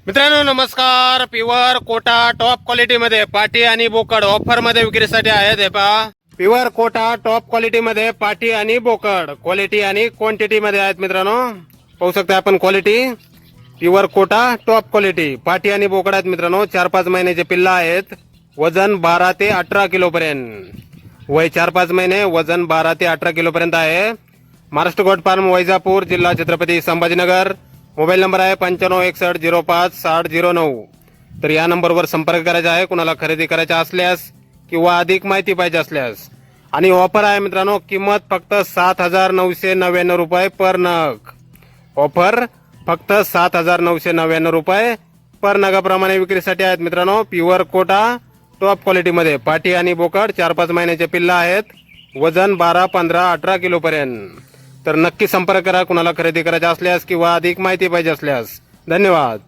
मित्रांनो नमस्कार. प्युअर कोटा टॉप क्वालिटी मध्ये पाटी आणि बोकड ऑफर मध्ये विक्रीसाठी आहेत. हे पहा, प्युअर कोटा टॉप क्वालिटी मध्ये पाटी आणि बोकड क्वालिटी आणि क्वांटिटी मध्ये आहेत. मित्रांनो पाहू शकता आपण क्वालिटी प्युअर कोटा टॉप क्वालिटी पाटी आणि बोकड आहेत. मित्रांनो 4-5 महिन्याचे पिल्ला आहेत. वजन 12 ते 18 किलो पर्यंत. वय 4-5 महिने, वजन 12 ते 18 किलो पर्यंत आहे. महाराष्ट्र गोट फार्म, वैजापूर, जिल्हा छत्रपती संभाजीनगर. मोबाईल नंबर आहे 9561056009. तर या नंबरवर संपर्क करायचा आहे कुणाला खरेदी करायचा असल्यास किंवा अधिक माहिती पाहिजे असल्यास. आणि ऑफर आहे मित्रांनो, किंमत फक्त 7,999 रुपये पर नग. ऑफर फक्त 7,999 रुपये पर नगाप्रमाणे विक्रीसाठी आहेत. मित्रांनो प्युअर कोटा टॉप क्वालिटी मध्ये पाटी आणि बोकड 4-5 महिन्याचे पिल्ला आहेत. वजन 12, 15, 18 किलो पर्यंत. तर नक्की संपर्क करा कुणाला खरेदी करायचा असल्यास किंवा अधिक माहिती पाहिजे असल्यास. धन्यवाद.